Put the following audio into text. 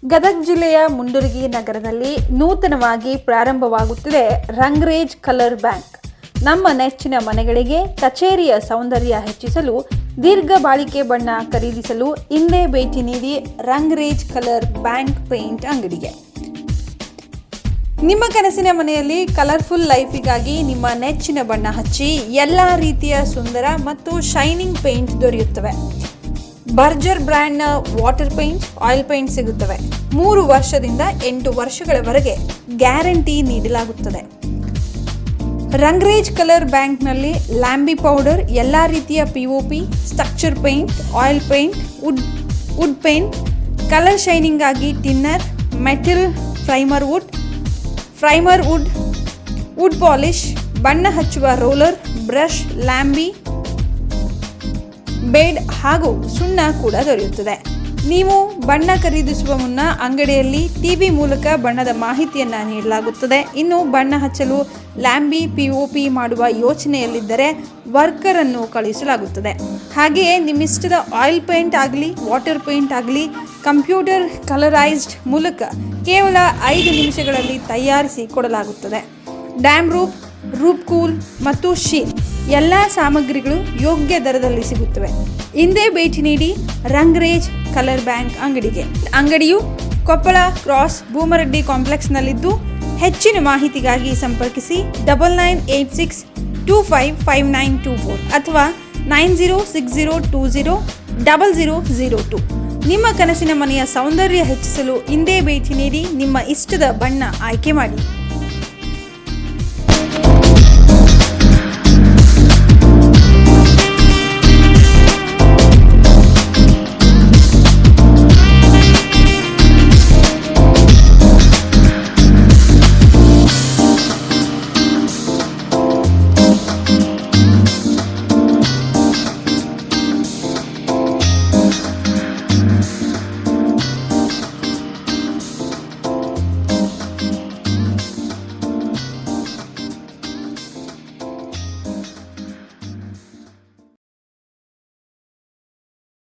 ಗದಗ ಜಿಲ್ಲೆಯ ಮುಂಡರಗಿ ನಗರದಲ್ಲಿ ನೂತನವಾಗಿ ಪ್ರಾರಂಭವಾಗುತ್ತಿದೆ ರಂಗ್ರೇಜ್ ಕಲರ್ ಬ್ಯಾಂಕ್. ನಮ್ಮ ನೆಚ್ಚಿನ ಮನೆಗಳಿಗೆ ಕಚೇರಿಯ ಸೌಂದರ್ಯ ಹೆಚ್ಚಿಸಲು, ದೀರ್ಘ ಬಾಳಿಕೆ ಬಣ್ಣ ಖರೀದಿಸಲು ಇಂದೇ ಭೇಟಿ ನೀಡಿ ರಂಗ್ರೇಜ್ ಕಲರ್ ಬ್ಯಾಂಕ್ ಪೇಂಟ್ ಅಂಗಡಿಗೆ. ನಿಮ್ಮ ಕನಸಿನ ಮನೆಯಲ್ಲಿ ಕಲರ್ಫುಲ್ ಲೈಫಿಗಾಗಿ ನಿಮ್ಮ ನೆಚ್ಚಿನ ಬಣ್ಣ ಹಚ್ಚಿ ಎಲ್ಲ ರೀತಿಯ ಸುಂದರ ಮತ್ತು ಶೈನಿಂಗ್ ಪೇಂಟ್ ದೊರೆಯುತ್ತವೆ. ಬರ್ಜರ್ ಬ್ರ್ಯಾಂಡ್ನ ವಾಟರ್ ಪೇಂಟ್, ಆಯಿಲ್ ಪೇಂಟ್ ಸಿಗುತ್ತವೆ. 3 ವರ್ಷದಿಂದ 8 ವರ್ಷಗಳವರೆಗೆ ಗ್ಯಾರಂಟಿ ನೀಡಲಾಗುತ್ತದೆ. ರಂಗ್ರೇಜ್ ಕಲರ್ ಬ್ಯಾಂಕ್ನಲ್ಲಿ ಲ್ಯಾಂಬಿ ಪೌಡರ್, ಎಲ್ಲ ರೀತಿಯ POP, structure paint, oil paint, wood paint, colour shining ಆಗಿ thinner, metal, primer wood polish, ಬಣ್ಣ ಹಚ್ಚುವ ರೋಲರ್, ಬ್ರಷ್, ಲ್ಯಾಂಬಿ ಬೇಡ್ ಹಾಗೂ ಸುಣ್ಣ ಕೂಡ ದೊರೆಯುತ್ತದೆ. ನೀವು ಬಣ್ಣ ಖರೀದಿಸುವ ಮುನ್ನ ಅಂಗಡಿಯಲ್ಲಿ ಟಿವಿ ಮೂಲಕ ಬಣ್ಣದ ಮಾಹಿತಿಯನ್ನು ನೀಡಲಾಗುತ್ತದೆ. ಇನ್ನು ಬಣ್ಣ ಹಚ್ಚಲು ಲ್ಯಾಂಬಿ POP ಮಾಡುವ ಯೋಚನೆಯಲ್ಲಿದ್ದರೆ ವರ್ಕರ್ ಅನ್ನು ಕಳುಹಿಸಲಾಗುತ್ತದೆ. ಹಾಗೆಯೇ ನಿಮ್ಮಿಷ್ಟದ ಆಯಿಲ್ ಪೇಂಟ್ ಆಗಲಿ, ವಾಟರ್ ಪೇಂಟ್ ಆಗಲಿ ಕಂಪ್ಯೂಟರ್ ಕಲರೈಸ್ಡ್ ಮೂಲಕ ಕೇವಲ 5 ನಿಮಿಷಗಳಲ್ಲಿ ತಯಾರಿಸಿ ಕೊಡಲಾಗುತ್ತದೆ. ಡ್ಯಾಮ್ ರೂಪ್ ಕೂಲ್ ಮತ್ತು ಶೀಲ್ ಎಲ್ಲ ಸಾಮಗ್ರಿಗಳು ಯೋಗ್ಯ ದರದಲ್ಲಿ ಸಿಗುತ್ತವೆ. ಹಿಂದೆ ಭೇಟಿ ನೀಡಿ ರಂಗ್ರೇಜ್ ಕಲರ್ ಬ್ಯಾಂಕ್ ಅಂಗಡಿಗೆ. ಅಂಗಡಿಯು ಕೊಪ್ಪಳ ಕ್ರಾಸ್ ಭೂಮರಡ್ಡಿ ಕಾಂಪ್ಲೆಕ್ಸ್ನಲ್ಲಿದ್ದು, ಹೆಚ್ಚಿನ ಮಾಹಿತಿಗಾಗಿ ಸಂಪರ್ಕಿಸಿ 9986255924 ಅಥವಾ 9060200002. ನಿಮ್ಮ ಕನಸಿನ ಮನೆಯ ಸೌಂದರ್ಯ ಹೆಚ್ಚಿಸಲು ಹಿಂದೆ ಭೇಟಿ ನೀಡಿ ನಿಮ್ಮ ಇಷ್ಟದ ಬಣ್ಣ ಆಯ್ಕೆ ಮಾಡಿ.